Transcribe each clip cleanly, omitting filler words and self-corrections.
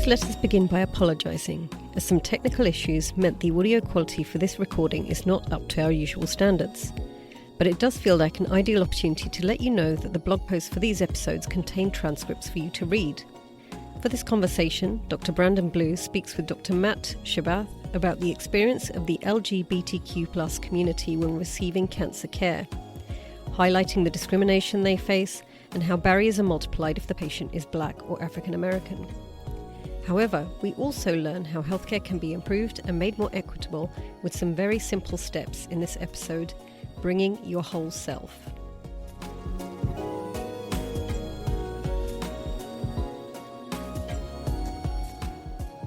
Please let us begin by apologising, as some technical issues meant the audio quality for this recording is not up to our usual standards. But it does feel like an ideal opportunity to let you know that the blog posts for these episodes contain transcripts for you to read. For this conversation, Dr. Brandon Blue speaks with Dr. Matt Schabath about the experience of the LGBTQ+ community when receiving cancer care, highlighting the discrimination they face and how barriers are multiplied if the patient is Black or African American. However, we also learn how healthcare can be improved and made more equitable with some very simple steps in this episode, bringing your whole self.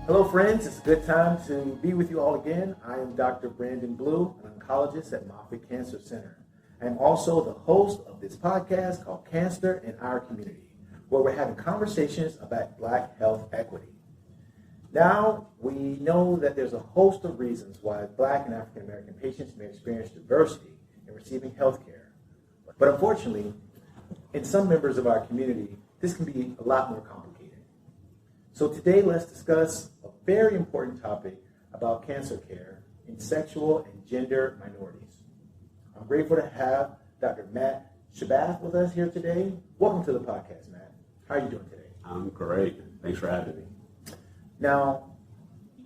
Hello friends, it's a good time to be with you all again. I am Dr. Brandon Blue, an oncologist at Moffitt Cancer Center. I am also the host of this podcast called Cancer in Our Community, where we're having conversations about Black health equity. Now, we know that there's a host of reasons why Black and African American patients may experience diversity in receiving health care. But unfortunately, in some members of our community, this can be a lot more complicated. So today, let's discuss a very important topic about cancer care in sexual and gender minorities. I'm grateful to have Dr. Matt Schabath with us here today. Welcome to the podcast, Matt. How are you doing today? I'm great. Thanks for having me. Now,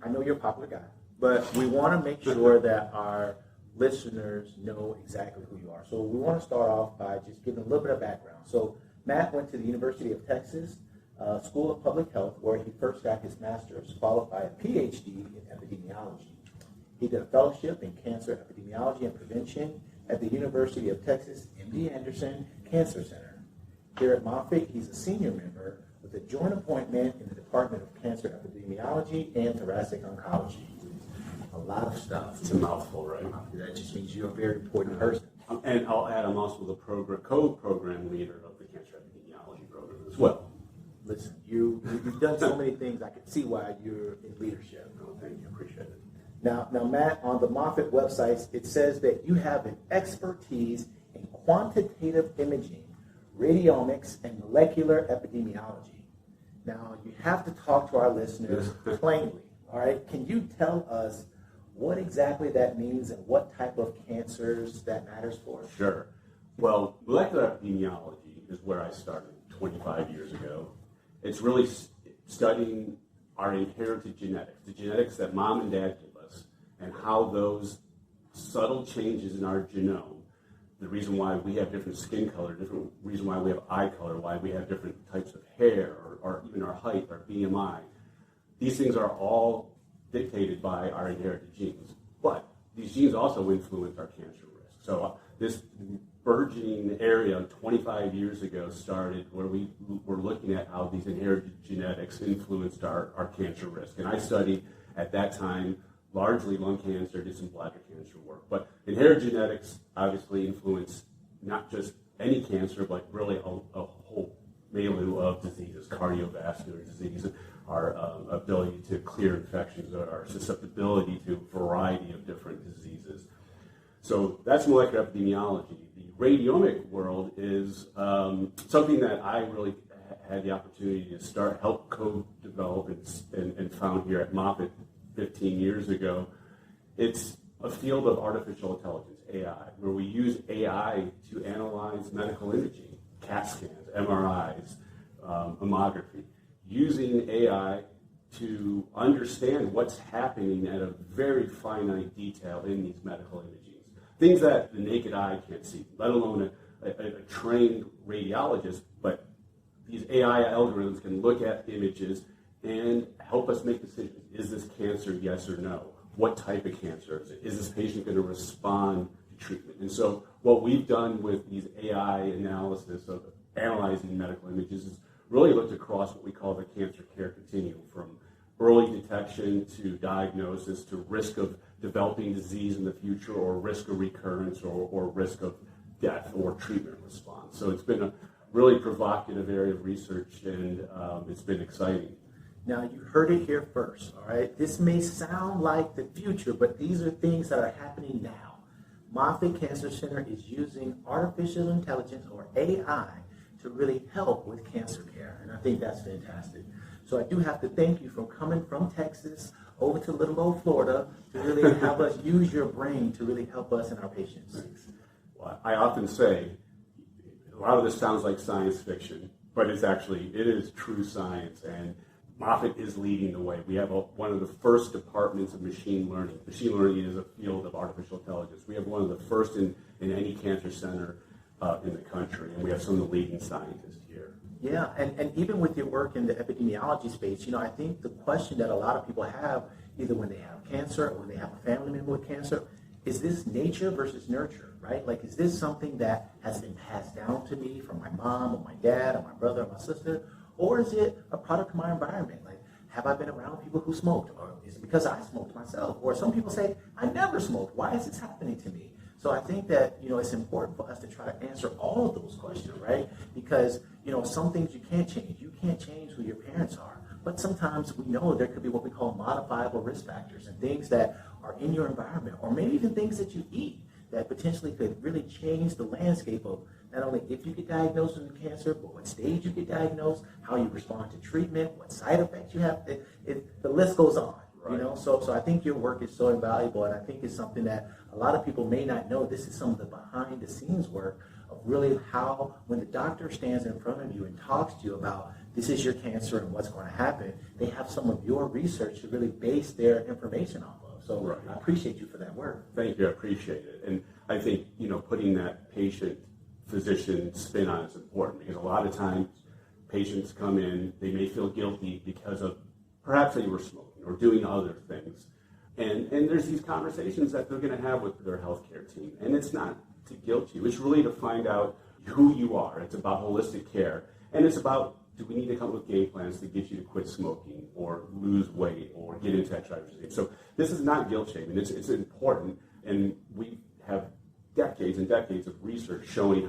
I know you're a popular guy, but we want to make sure that our listeners know exactly who you are. So we want to start off by just giving a little bit of background. So Matt went to the University of Texas School of Public Health, where he first got his master's, followed by a PhD in epidemiology. He did a fellowship in cancer epidemiology and prevention at the University of Texas MD Anderson Cancer Center. Here at Moffitt, he's a senior member with a joint appointment in the Department of Cancer Epidemiology and Thoracic Oncology. A lot of stuff. It's a mouthful, right? That just means you're a very important person. And I'll add, I'm also the co-program leader of the Cancer Epidemiology program as well. Listen, you've done so many things, I can see why you're in leadership. Oh, thank you. Appreciate it. Now, Matt, on the Moffitt website, it says that you have an expertise in quantitative imaging, radiomics, and molecular epidemiology. Now, you have to talk to our listeners plainly, all right? Can you tell us what exactly that means and what type of cancers that matters for? Sure. Well, molecular epidemiology is where I started 25 years ago. It's really studying our inherited genetics, the genetics that mom and dad give us, and how those subtle changes in our genome, the reason why we have different skin color, different reason why we have eye color, why we have different types of hair, or even our height, our BMI. These things are all dictated by our inherited genes. But these genes also influence our cancer risk. So this burgeoning area 25 years ago started where we were looking at how these inherited genetics influenced our cancer risk. And I studied at that time largely lung cancer, did some bladder cancer work. But inherited genetics obviously influence not just any cancer, but really a whole milieu of diseases, cardiovascular disease, our ability to clear infections, our susceptibility to a variety of different diseases. So that's molecular epidemiology. The radiomic world is something that I really had the opportunity to help co-develop and found here at Moffitt 15 years ago. It's a field of artificial intelligence, AI, where we use AI to analyze medical imaging, CAT scans, MRIs, mammography, using AI to understand what's happening at a very finite detail in these medical imagings. Things that the naked eye can't see, let alone a trained radiologist, but these AI algorithms can look at images and help us make decisions. Is this cancer, yes or no? What type of cancer is it? Is this patient going to respond to treatment? And so what we've done with these AI analysis of analyzing medical images is really looked across what we call the cancer care continuum, from early detection to diagnosis to risk of developing disease in the future, or risk of recurrence, or risk of death or treatment response. So it's been a really provocative area of research, and it's been exciting. Now, you heard it here first, all right? This may sound like the future, but these are things that are happening now. Moffitt Cancer Center is using artificial intelligence, or AI, to really help with cancer care, and I think that's fantastic. So I do have to thank you for coming from Texas over to little old Florida to really have us use your brain to really help us and our patients. Thanks. Well, I often say a lot of this sounds like science fiction, but it is true science, and Moffitt is leading the way. We have one of the first departments of machine learning. Machine learning is a field of artificial intelligence. We have one of the first in any cancer center in the country, and we have some of the leading scientists here. Yeah, and even with your work in the epidemiology space, I think the question that a lot of people have, either when they have cancer or when they have a family member with cancer, is this nature versus nurture, right? Like, is this something that has been passed down to me from my mom or my dad or my brother or my sister? Or is it a product of my environment? Like, have I been around people who smoked? Or is it because I smoked myself? Or some people say, I never smoked. Why is this happening to me? So I think that, it's important for us to try to answer all of those questions, right? Because, some things you can't change. You can't change who your parents are. But sometimes we know there could be what we call modifiable risk factors and things that are in your environment, or maybe even things that you eat that potentially could really change the landscape of not only if you get diagnosed with cancer, but what stage you get diagnosed, how you respond to treatment, what side effects you have. The list goes on, right. So I think your work is so invaluable, and I think it's something that a lot of people may not know. This is some of the behind-the-scenes work of really how, when the doctor stands in front of you and talks to you about this is your cancer and what's going to happen, they have some of your research to really base their information off of. So right. I appreciate you for that work. Thank you, I appreciate it. And I think, putting that patient-physician spin on is important, because a lot of times patients come in, they may feel guilty because of perhaps they were smoking or doing other things. And there's these conversations that they're going to have with their healthcare team. And it's not to guilt you. It's really to find out who you are. It's about holistic care. And it's about, do we need to come up with game plans to get you to quit smoking or lose weight or get into exercise? So this is not guilt shaming. It's important. And we have decades and decades of research showing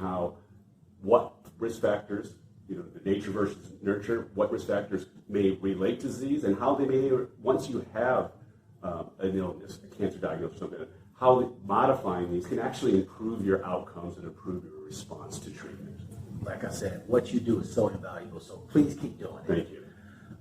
what risk factors, the nature versus nurture, what risk factors may relate to disease, and how they may, once you have an illness, a cancer diagnosis, something, how modifying these can actually improve your outcomes and improve your response to treatment. Like I said, what you do is so invaluable, so please keep doing it. Thank you.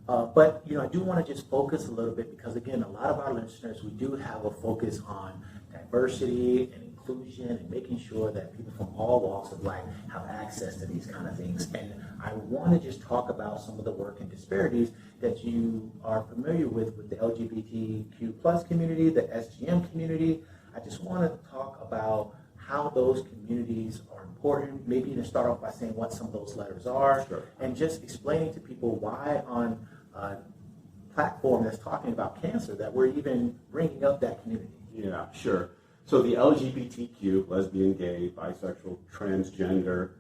But I do want to just focus a little bit, because again, a lot of our listeners, we do have a focus on diversity and inclusion and making sure that people from all walks of life have access to these kind of things. And I want to just talk about some of the work and disparities that you are familiar with the LGBTQ plus community, the SGM community. I just want to talk about how those communities are important, maybe even start off by saying what some of those letters are, sure. And just explaining to people why on a platform that's talking about cancer that we're even bringing up that community. Yeah, sure. So the LGBTQ, lesbian, gay, bisexual, transgender,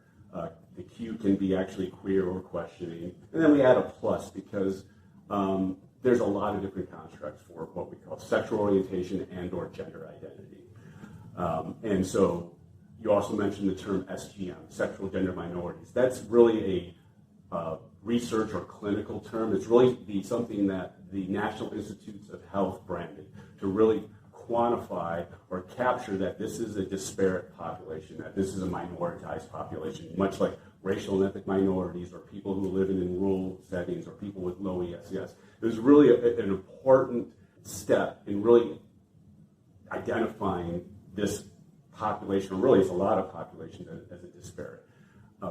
the Q can be actually queer or questioning. And then we add a plus because there's a lot of different constructs for what we call sexual orientation and or gender identity. And so you also mentioned the term SGM, sexual gender minorities. That's really a research or clinical term. It's really something that the National Institutes of Health branded to really quantify or capture that this is a disparate population, that this is a minoritized population, much like racial and ethnic minorities or people who live in rural settings or people with low ESES. It was really an important step in really identifying this population, or really it's a lot of populations as a disparate.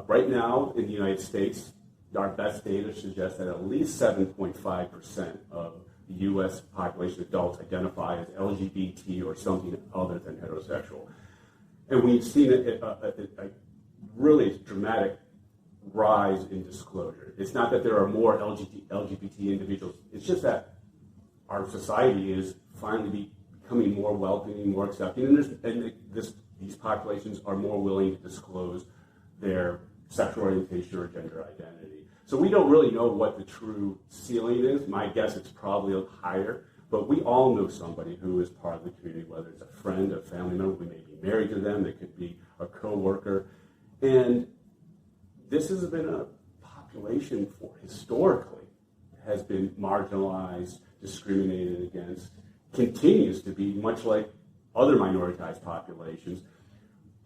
Right now in the United States, our best data suggests that at least 7.5% of the U.S. population adults identify as LGBT or something other than heterosexual. And we've seen a really dramatic rise in disclosure. It's not that there are more LGBT individuals, it's just that our society is finally becoming more welcoming, more accepting, and these populations are more willing to disclose their sexual orientation or gender identity. So we don't really know what the true ceiling is. My guess it's probably higher, but we all know somebody who is part of the community, whether it's a friend, a family member, we may be married to them, they could be a co-worker. And this has been a population historically has been marginalized, discriminated against, continues to be much like other minoritized populations.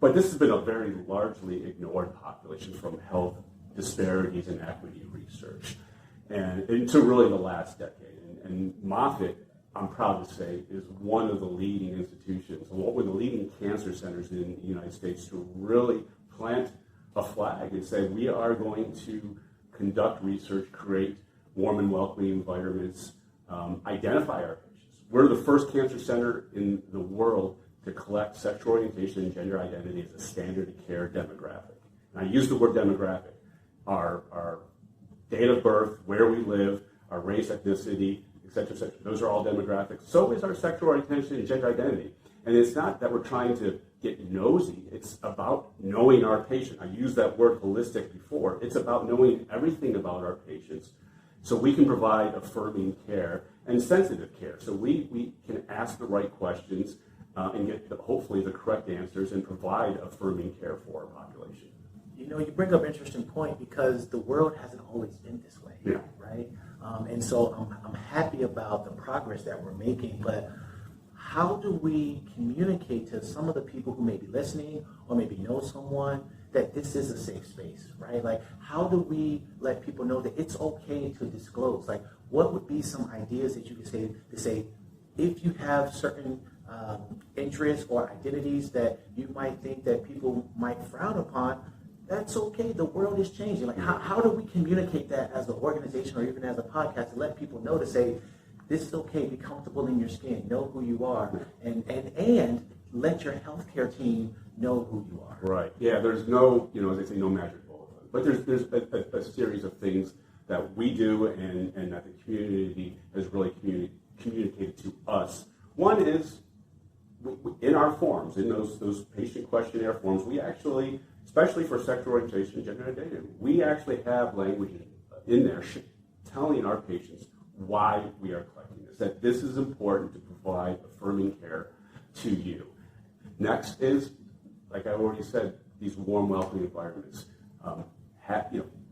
But this has been a very largely ignored population from health disparities and equity research. and into really the last decade. And Moffitt, I'm proud to say, is one of the leading institutions, one of the leading cancer centers in the United States to really plant a flag and say we are going to conduct research, create warm and welcoming environments, identify our patients. We're the first cancer center in the world to collect sexual orientation and gender identity as a standard of care demographic. And I use the word demographic. Our date of birth, where we live, our race, ethnicity, et cetera, et cetera. Those are all demographics. So is our sexual orientation and gender identity. And it's not that we're trying to get nosy. It's about knowing our patient. I used that word holistic before. It's about knowing everything about our patients so we can provide affirming care and sensitive care. So we can ask the right questions and get hopefully the correct answers and provide affirming care for our population. You know, you bring up an interesting point because the world hasn't always been this way, yeah. right? And so I'm happy about the progress that we're making, but how do we communicate to some of the people who may be listening or maybe know someone that this is a safe space, right? Like, how do we let people know that it's okay to disclose? Like, what would be some ideas that you could say to say, if you have certain interests or identities that you might think that people might frown upon, that's okay. The world is changing. Like, how do we communicate that as an organization or even as a podcast to let people know to say, this is okay, be comfortable in your skin, know who you are, and let your healthcare team know who you are. Right. Yeah, there's no, as they say, no magic bullet. But there's a series of things that we do and that the community has really communicated to us. One is, in our forms, in those patient questionnaire forms, we actually, especially for sexual orientation and gender identity, we actually have language in there telling our patients why we are collecting this, that this is important to provide affirming care to you. Next is, like I already said, these warm, welcoming environments.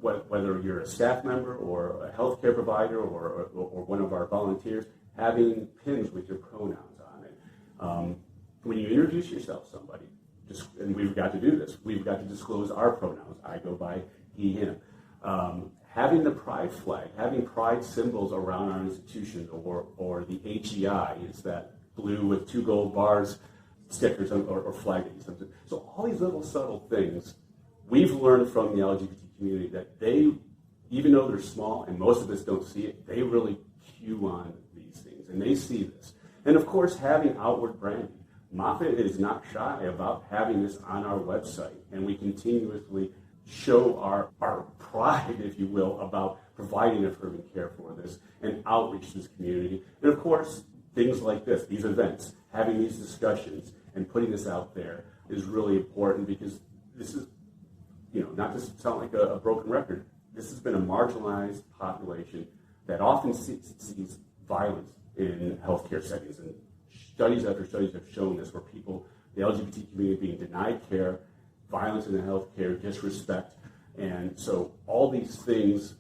Whether you're a staff member or a healthcare provider or one of our volunteers, having pins with your pronouns on it. When you introduce yourself to somebody, and we've got to do this, we've got to disclose our pronouns. I go by he, him. Having the pride flag, having pride symbols around our institution, or the HEI, is that blue with 2 gold bars, stickers or flag. So all these little subtle things, we've learned from the LGBT community that they, even though they're small and most of us don't see it, they really cue on these things and they see this. And of course, having outward branding. Moffitt is not shy about having this on our website, and we continuously show our pride, if you will, about providing affirming care for this and outreach to this community. And of course, things like this, these events, having these discussions and putting this out there is really important, because this is, not to sound like a broken record, this has been a marginalized population that often sees violence in healthcare settings. And studies after studies have shown this, where people, the LGBT community, being denied care, violence in the healthcare, disrespect. And so all these things,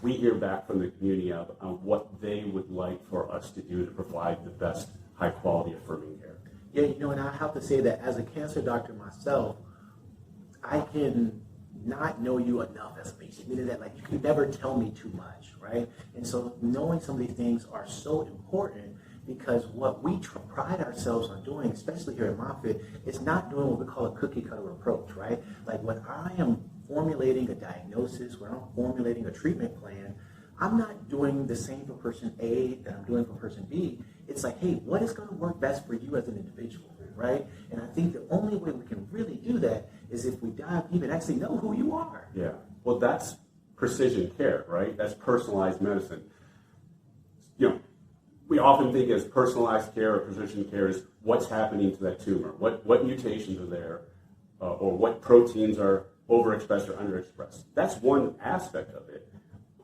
we hear back from the community on what they would like for us to do to provide the best high quality affirming care. Yeah, and I have to say that as a cancer doctor myself, I can not know you enough as a patient, meaning that you can never tell me too much, right? And so knowing some of these things are so important, because what we pride ourselves on doing, especially here at Moffitt, is not doing what we call a cookie cutter approach, right? Like, when I am formulating a diagnosis, when I'm formulating a treatment plan, I'm not doing the same for person A that I'm doing for person B. It's like, hey, what is going to work best for you as an individual, right? And I think the only way we can really do that is if we dive deep and actually know who you are. Yeah, well, that's precision care, right? That's personalized medicine. We often think as personalized care or precision care is what's happening to that tumor, what mutations are there, or what proteins are overexpressed or underexpressed. That's one aspect of it.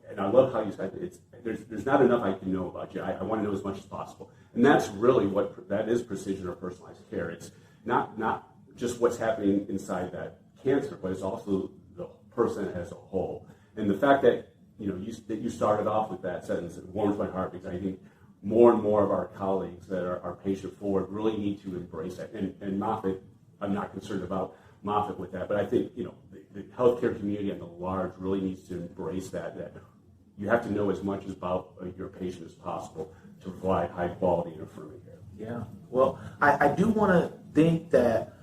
And I love how you said it. There's not enough I can know about you. I want to know as much as possible. And that's really that is precision or personalized care. It's not just what's happening inside that cancer, but it's also the person as a whole. And the fact that you started off with that sentence, it warms my heart, because I think more and more of our colleagues that are patient forward really need to embrace that. And Moffitt, I'm not concerned about Moffitt with that, but I think the healthcare community at the large really needs to embrace that you have to know as much about your patient as possible to provide high quality and affirming care. Yeah, well, I do want to think that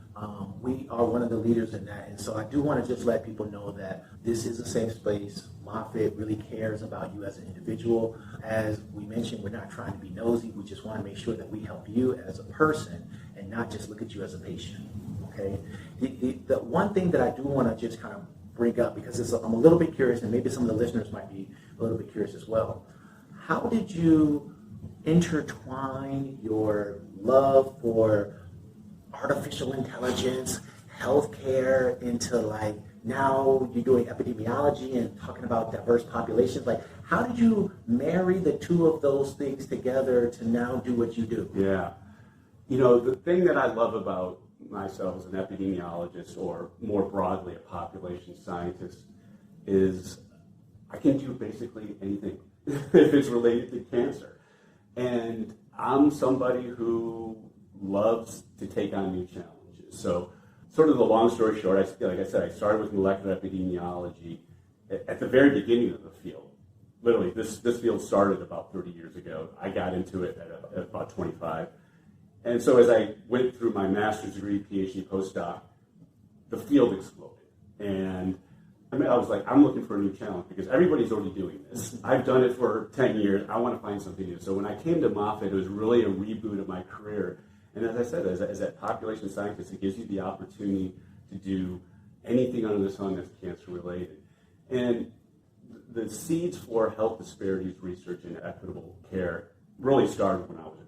we are one of the leaders in that, and so I do want to just let people know that this is a safe space. Moffitt really cares about you as an individual. As we mentioned, we're not trying to be nosy. We just want to make sure that we help you as a person and not just look at you as a patient. Okay. The one thing that I do want to just kind of bring up, because I'm a little bit curious, and maybe some of the listeners might be a little bit curious as well. How did you intertwine your love for artificial intelligence, healthcare, into like now you're doing epidemiology and talking about diverse populations? Like, how did you marry the two of those things together to now do what you do? Yeah. You know, the thing that I love about myself as an epidemiologist, or more broadly a population scientist, is I can do basically anything if it's related to cancer. And I'm somebody who loves to take on new challenges. So sort of the long story short, like I said, I started with molecular epidemiology at the very beginning of the field. Literally, this field started about 30 years ago. I got into it at about 25. And so as I went through my master's degree, PhD, postdoc, the field exploded. And I was like, I'm looking for a new challenge because everybody's already doing this. I've done it for 10 years. I want to find something new. So when I came to Moffitt, it was really a reboot of my career. And as I said, as a population scientist, it gives you the opportunity to do anything under the sun that's cancer-related. And the seeds for health disparities research and equitable care really started when I was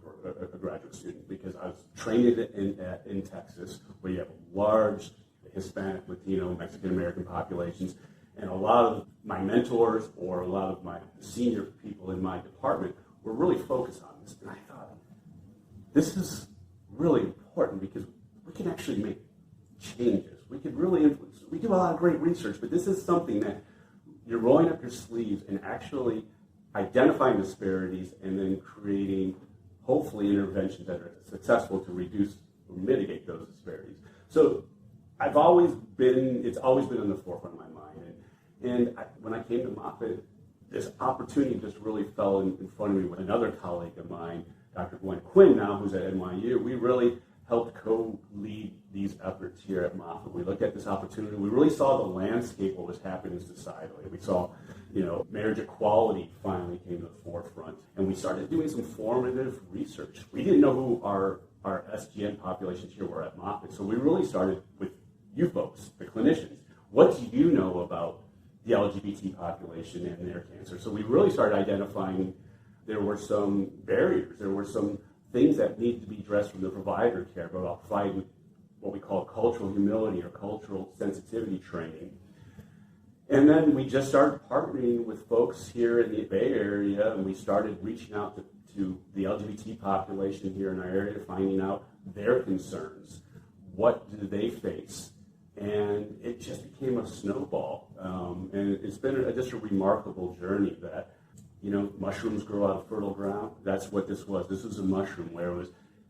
a graduate student, because I was trained in Texas, where you have large Hispanic, Latino, Mexican-American populations. And a lot of my mentors, or a lot of my senior people in my department, were really focused on this. And I thought, this is really important because we can actually make changes. We can really influence. We do a lot of great research, but this is something that you're rolling up your sleeves and actually identifying disparities and then creating, hopefully, interventions that are successful to reduce or mitigate those disparities. So it's always been on the forefront of my mind. And when I came to Moffitt, this opportunity just really fell in front of me with another colleague of mine, Dr. Gwen Quinn now, who's at NYU. We really helped co-lead these efforts here at Moffitt. We looked at this opportunity. We really saw the landscape, what was happening societally. We saw, marriage equality finally came to the forefront. And we started doing some formative research. We didn't know who our SGN populations here were at Moffitt. So we really started with you folks, the clinicians. What do you know about the LGBT population and their cancer? So we really started identifying there were some barriers. There were some things that needed to be addressed from the provider care, but about providing what we call cultural humility or cultural sensitivity training. And then we just started partnering with folks here in the Bay Area, and we started reaching out to the LGBT population here in our area, finding out their concerns. What do they face? And it just became a snowball. And it's been just a remarkable journey that, mushrooms grow out of fertile ground. That's what this was. This was a mushroom where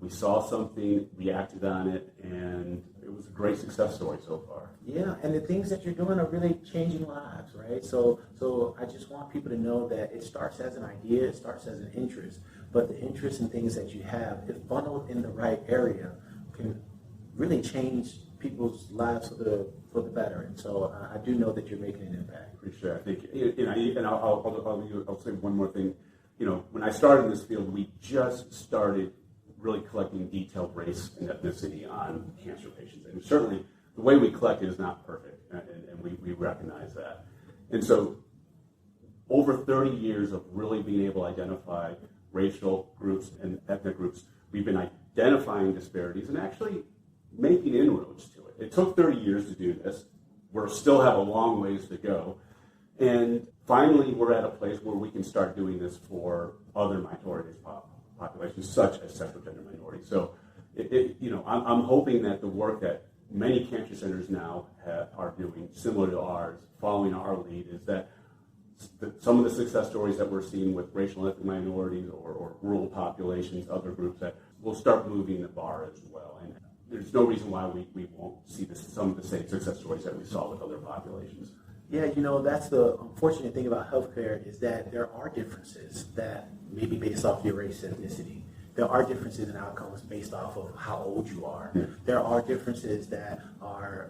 we saw something, reacted on it, and it was a great success story so far. Yeah, and the things that you're doing are really changing lives, right? So I just want people to know that it starts as an idea, it starts as an interest, but the interest in things that you have, if funneled in the right area, can really change people's lives for the better. And so I do know that you're making an impact. Appreciate it. I think, and I'll say one more thing. When I started in this field, we just started really collecting detailed race and ethnicity on cancer patients. And certainly the way we collect it is not perfect, and we recognize that. And so over 30 years of really being able to identify racial groups and ethnic groups, we've been identifying disparities and actually making inroads to it. It took 30 years to do this. We still have a long ways to go. And finally, we're at a place where we can start doing this for other minorities populations, such as sexual gender minorities. So, I'm hoping that the work that many cancer centers now are doing, similar to ours, following our lead, is that some of the success stories that we're seeing with racial and ethnic minorities or rural populations, other groups, that will start moving the bar as well. And there's no reason why we won't see some of the same success stories that we saw with other populations. Yeah, that's the unfortunate thing about healthcare is that there are differences that may be based off your race, ethnicity. There are differences in outcomes based off of how old you are. Yeah. There are differences that are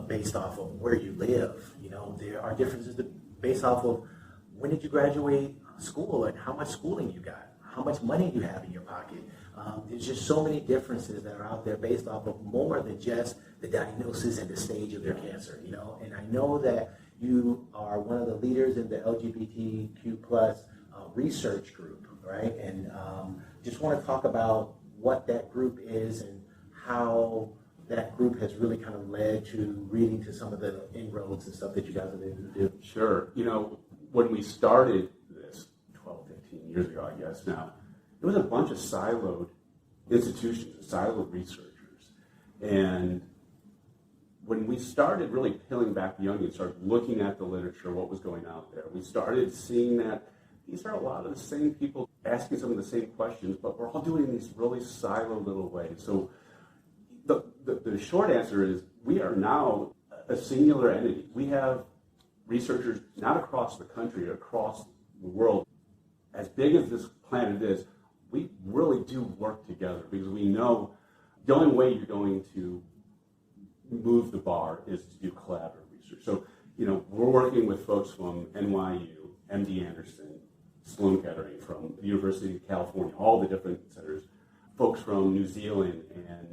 based off of where you live. There are differences based off of when did you graduate school and how much schooling you got, how much money you have in your pocket. There's just so many differences that are out there based off of more than just the diagnosis and the stage of their cancer. And I know that you are one of the leaders in the LGBTQ plus research group, right? And just want to talk about what that group is and how that group has really kind of led to reading to some of the inroads and stuff that you guys have been able to do. Sure. When we started this 12, 15 years ago, I guess now, it was a bunch of siloed institutions, siloed researchers. And when we started really peeling back the onion, started looking at the literature, what was going out there, we started seeing that these are a lot of the same people asking some of the same questions, but we're all doing it in these really siloed little ways. So the short answer is we are now a singular entity. We have researchers not across the country, across the world. As big as this planet is, we really do work together because we know the only way you're going to move the bar is to do collaborative research. So, we're working with folks from NYU, MD Anderson, Sloan Kettering, from the University of California, all the different centers, folks from New Zealand and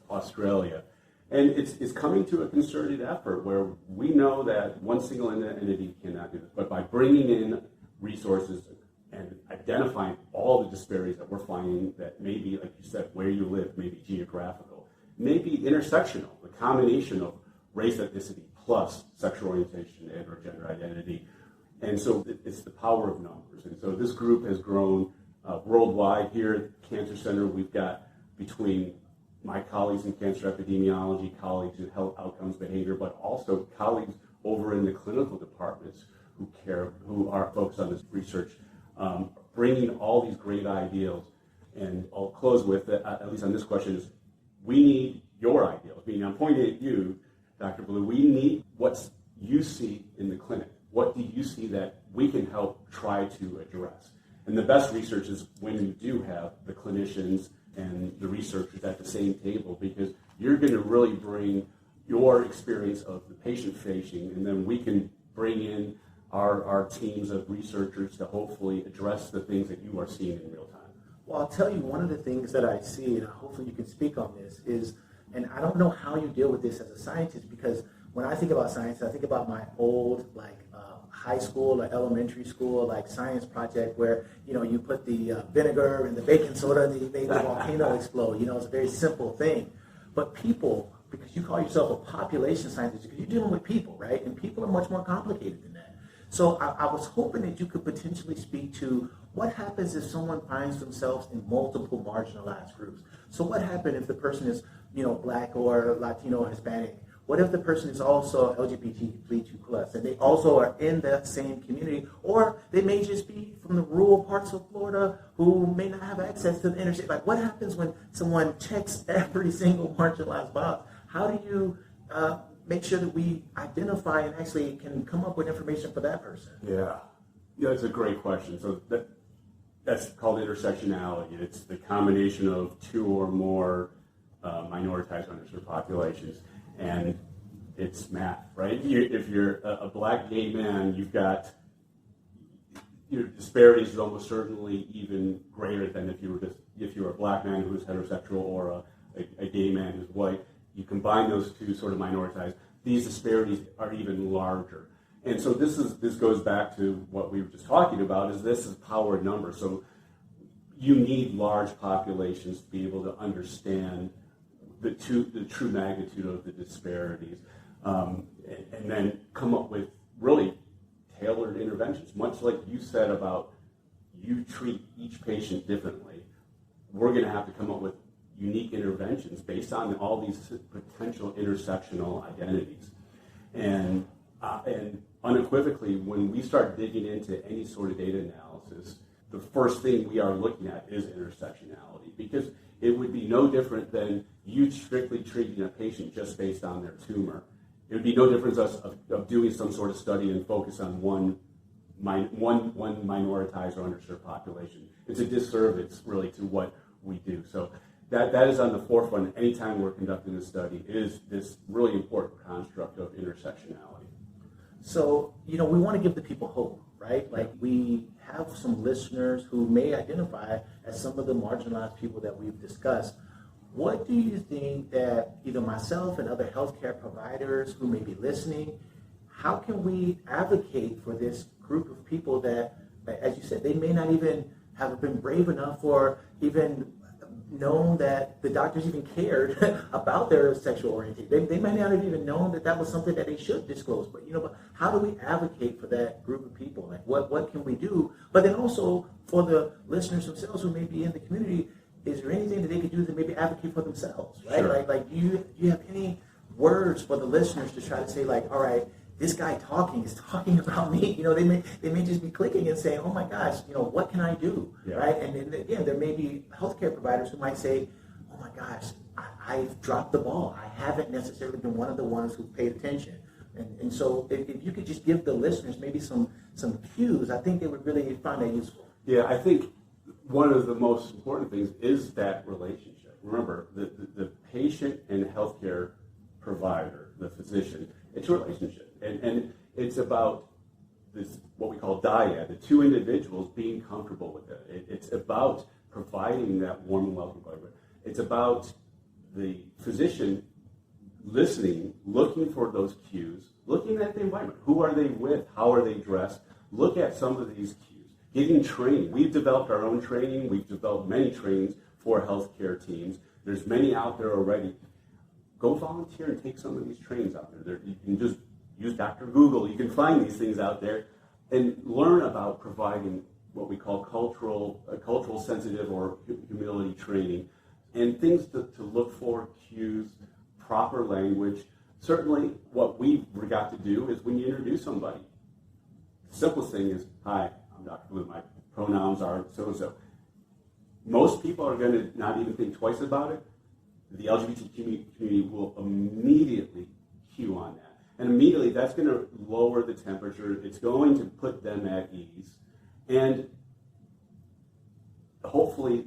Australia. And it's coming to a concerted effort where we know that one single entity cannot do this, but by bringing in resources and identifying all the disparities that we're finding that may be, like you said, where you live, maybe geographical, maybe intersectional, the combination of race, ethnicity, plus sexual orientation and or gender identity. And so it's the power of numbers. And so this group has grown worldwide. Here at Cancer Center, we've got between my colleagues in cancer epidemiology, colleagues in health outcomes behavior, but also colleagues over in the clinical departments who are focused on this research, bringing all these great ideals. And I'll close with, at least on this question, is we need your ideals. Meaning, I'm pointing at you, Dr. Blue. We need what you see in the clinic. What do you see that we can help try to address? And the best research is when you do have the clinicians and the researchers at the same table, because you're going to really bring your experience of the patient facing, and then we can bring in our teams of researchers to hopefully address the things that you are seeing in real time. Well, I'll tell you, one of the things that I see, and hopefully you can speak on this, is, and I don't know how you deal with this as a scientist, because when I think about science, I think about my old, high school or elementary school, science project where, you put the vinegar and the baking soda and you made the volcano explode. It's a very simple thing. But people, because you call yourself a population scientist, because you're dealing with people, right? And people are much more complicated than that. So I was hoping that you could potentially speak to what happens if someone finds themselves in multiple marginalized groups. So what happens if the person is, Black or Latino or Hispanic? What if the person is also LGBTQ+, and they also are in that same community, or they may just be from the rural parts of Florida who may not have access to the inner city? What happens when someone checks every single marginalized box? How do you make sure that we identify and actually can come up with information for that person? Yeah, that's a great question. So that's called intersectionality. It's the combination of two or more minoritized underserved populations. And it's math, right? If you're a Black gay man, you've got your disparities is almost certainly even greater than if you were a Black man who's heterosexual or a gay man who's white. You combine those two sort of minoritized, these disparities are even larger. And so this goes back to what we were just talking about. This is power in numbers. So you need large populations to be able to understand the true magnitude of the disparities, and then come up with really tailored interventions. Much like you said about you treat each patient differently, we're going to have to come up with unique interventions based on all these potential intersectional identities. And unequivocally, when we start digging into any sort of data analysis, the first thing we are looking at is intersectionality, because it would be no different than you strictly treating a patient just based on their tumor. It would be no difference of doing some sort of study and focus on one minoritized or underserved population. It's a disservice, really, to what we do. So that is on the forefront anytime we're conducting a study, is this really important construct of intersectionality. So, we want to give the people hope, right? Like, we have some listeners who may identify as some of the marginalized people that we've discussed. What do you think that either myself and other healthcare providers who may be listening, how can we advocate for this group of people that, as you said, they may not even have been brave enough or even known that the doctors even cared about their sexual orientation. They might not have even known that was something that they should disclose. But but how do we advocate for that group of people? Like, what can we do? But then also for the listeners themselves who may be in the community, is there anything that they could do to maybe advocate for themselves, right? Sure. Like do you have any words for the listeners to try to say, like, all right, this guy is talking about me. They may just be clicking and saying, oh my gosh, what can I do, yeah. right? And then again, there may be healthcare providers who might say, oh my gosh, I've dropped the ball. I haven't necessarily been one of the ones who paid attention. And so if you could just give the listeners maybe some cues, I think they would really find that useful. Yeah, I think one of the most important things is that relationship. Remember, the patient and healthcare provider, the physician, it's a relationship. And it's about this, what we call dyad, the two individuals being comfortable with it. It's about providing that warm and welcome environment. It's about the physician listening, looking for those cues, looking at the environment. Who are they with? How are they dressed? Look at some of these cues. Getting training. We've developed our own training. We've developed many trainings for healthcare teams. There's many out there already. Go volunteer and take some of these trainings out there. You can just use Dr. Google. You can find these things out there and learn about providing what we call cultural sensitive or humility training, and things to look for, cues, proper language. Certainly what we've got to do is when you introduce somebody, the simplest thing is, hi, I'm Dr. Blue, my pronouns are so-and-so. Most people are going to not even think twice about it. The LGBT community will immediately cue on that. And immediately that's going to lower the temperature. It's going to put them at ease. And hopefully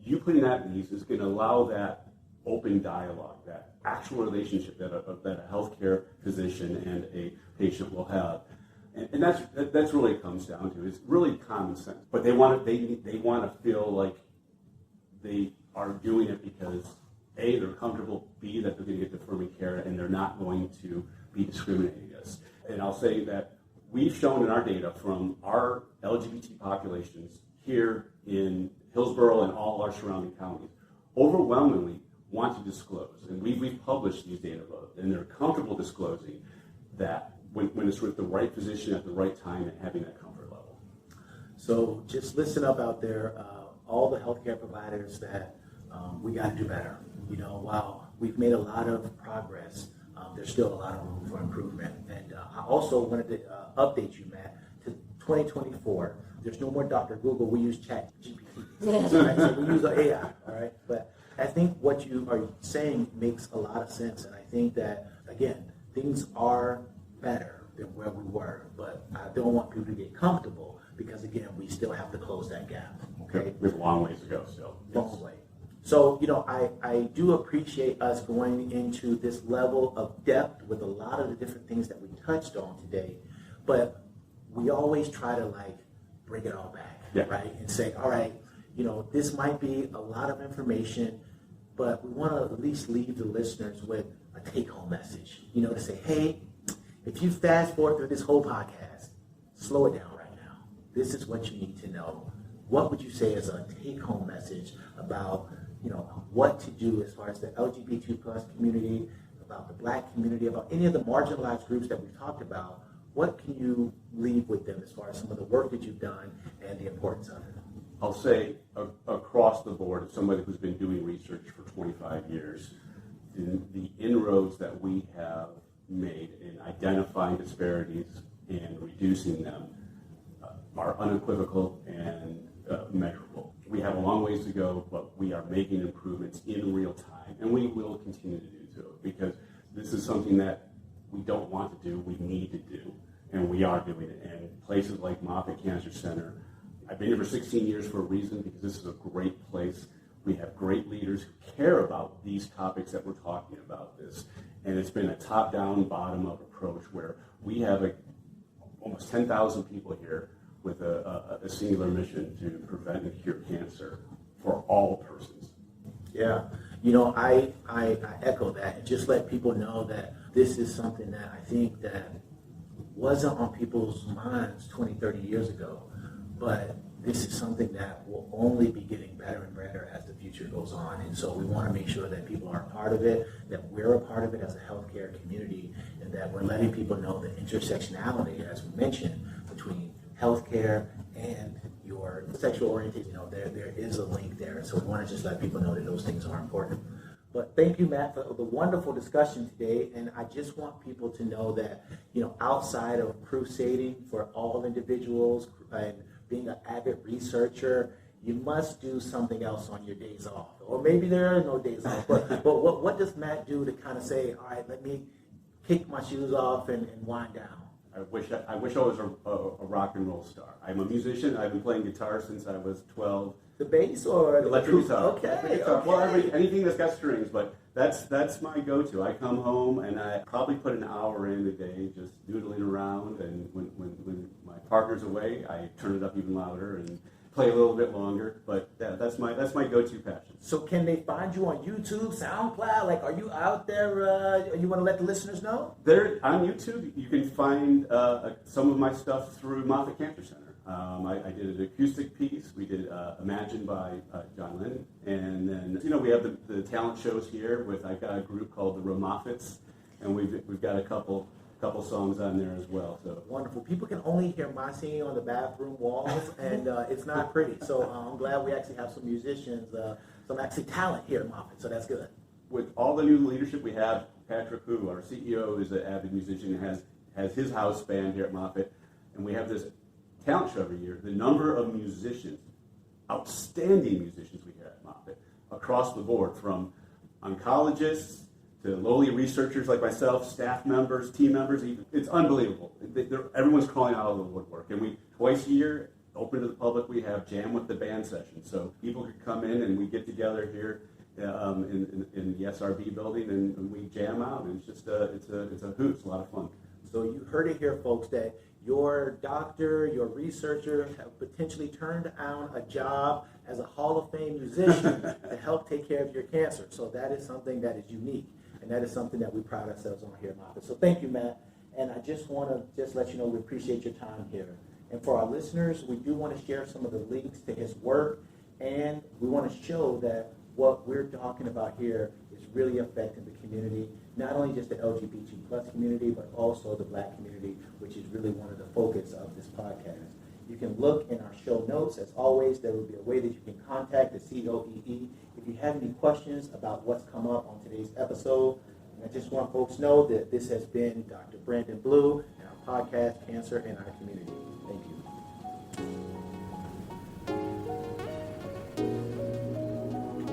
you putting that at ease is going to allow that open dialogue, that actual relationship that a healthcare physician and a patient will have. And that's really it comes down to. It's really common sense. But they want to feel like they are doing it because A, they're comfortable, B, that they're going to get affirming care, and they're not going to be discriminating against. And I'll say that we've shown in our data from our LGBT populations here in Hillsborough and all our surrounding counties, overwhelmingly want to disclose. And we've published these data, and they're comfortable disclosing that when it's with the right physician at the right time and having that comfort level. So just listen up out there, all the healthcare providers, that we got to do better. While we've made a lot of progress, there's still a lot of room for improvement. And I also wanted to update you, Matt, to 2024. There's no more Dr. Google. We use ChatGPT. Right? So we use the AI, all right? But I think what you are saying makes a lot of sense. And I think that, again, things are better than where we were. But I don't want people to get comfortable because, again, we still have to close that gap. Okay? We have a long ways to go still. Long way. So, I do appreciate us going into this level of depth with a lot of the different things that we touched on today, but we always try to bring it all back, right? And say, all right, this might be a lot of information, but we want to at least leave the listeners with a take-home message, to say, hey, if you fast forward through this whole podcast, slow it down right now. This is what you need to know. What would you say as a take-home message about what to do as far as the LGBT plus community, about the Black community, about any of the marginalized groups that we've talked about? What can you leave with them as far as some of the work that you've done and the importance of it? I'll say across the board, as somebody who's been doing research for 25 years, the inroads that we have made in identifying disparities and reducing them are unequivocal and measurable. We have a long ways to go, but we are making improvements in real time, and we will continue to do so, because this is something that we don't want to do, we need to do, and we are doing it. And places like Moffitt Cancer Center, I've been here for 16 years for a reason, because this is a great place. We have great leaders who care about these topics that we're talking about this. And it's been a top-down, bottom-up approach where we have almost 10,000 people here with a singular mission to prevent and cure cancer for all persons. Yeah, you know, I echo that, and just let people know that this is something that I think that wasn't on people's minds 20, 30 years ago, but this is something that will only be getting better and better as the future goes on. And so we want to make sure that people are a part of it, that we're a part of it as a healthcare community, and that we're letting people know the intersectionality, as we mentioned, between healthcare and your sexual orientation. You know, there is a link there. So we want to just let people know that those things are important. But thank you, Matt, for the wonderful discussion today. And I just want people to know that, you know, outside of crusading for all individuals and being an avid researcher, you must do something else on your days off. Or maybe there are no days off. But what does Matt do to kind of say, all right, let me kick my shoes off and wind down? I wish I was a rock and roll star. I'm a musician. I've been playing guitar since I was 12. The bass or electric guitar? Okay. Electric guitar. Okay. Well, anything that's got strings, but that's my go-to. I come home and I probably put an hour in a day just doodling around, and when my partner's away, I turn it up even louder and play a little bit longer. But yeah, that's my go-to passion. So can they find you on YouTube, SoundCloud? Like, are you out there? You want to let the listeners know? There on YouTube, you can find some of my stuff through Moffitt Cancer Center. I did an acoustic piece. We did Imagine by John Lennon. And then, you know, we have the talent shows here I've got a group called the Romoffits, and we've got a couple songs on there as well. So wonderful. People can only hear my singing on the bathroom walls, and it's not pretty. So I'm glad we actually have some musicians, some actually talent here at Moffitt, so that's good. With all the new leadership we have, Patrick Hu, our CEO, is an avid musician and has his house band here at Moffitt, and we have this talent show every year. The number of musicians, outstanding musicians we hear at Moffitt, across the board, from oncologists to lowly researchers like myself, staff members, team members, it's unbelievable. Everyone's crawling out of the woodwork. And we, twice a year, open to the public, we have Jam with the Band session. So people could come in and we get together here in the SRB building and we jam out. And it's just it's a hoot. It's a lot of fun. So you heard it here, folks, that your doctor, your researcher have potentially turned down a job as a Hall of Fame musician to help take care of your cancer. So that is something that is unique, and that is something that we pride ourselves on here at Moffitt. So thank you, Matt. And I just want to let you know we appreciate your time here. And for our listeners, we do want to share some of the links to his work, and we want to show that what we're talking about here is really affecting the community, not only just the LGBT plus community, but also the Black community, which is really one of the focus of this podcast. You can look in our show notes. As always, there will be a way that you can contact the COEE if you have any questions about what's come up on today's episode. And I just want folks to know that this has been Dr. Brandon Blue and our podcast, Cancer in Our Community. Thank you.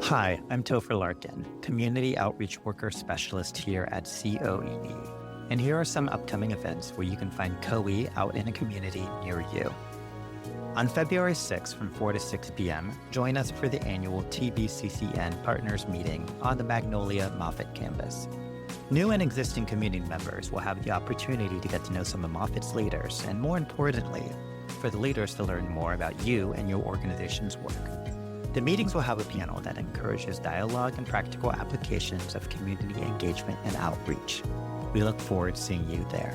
Hi, I'm Topher Larkin, Community Outreach Worker Specialist here at COEE. And here are some upcoming events where you can find COE out in a community near you. On February 6th from 4 to 6 p.m., join us for the annual TBCCN Partners Meeting on the Magnolia Moffitt campus. New and existing community members will have the opportunity to get to know some of Moffitt's leaders, and more importantly, for the leaders to learn more about you and your organization's work. The meetings will have a panel that encourages dialogue and practical applications of community engagement and outreach. We look forward to seeing you there.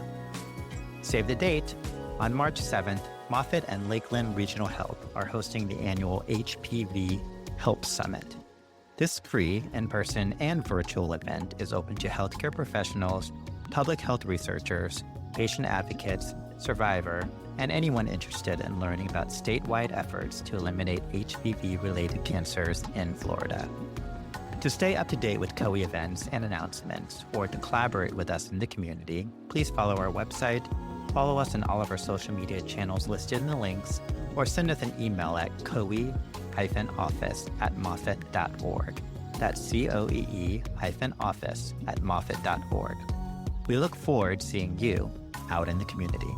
Save the date. On March 7th, Moffitt and Lakeland Regional Health are hosting the annual HPV Help Summit. This free, in-person, and virtual event is open to healthcare professionals, public health researchers, patient advocates, survivor, and anyone interested in learning about statewide efforts to eliminate HPV-related cancers in Florida. To stay up to date with COE events and announcements, or to collaborate with us in the community, please follow our website, follow us on all of our social media channels listed in the links, or send us an email at coe-office@moffitt.org. That's COEE-office@moffitt.org. We look forward to seeing you out in the community.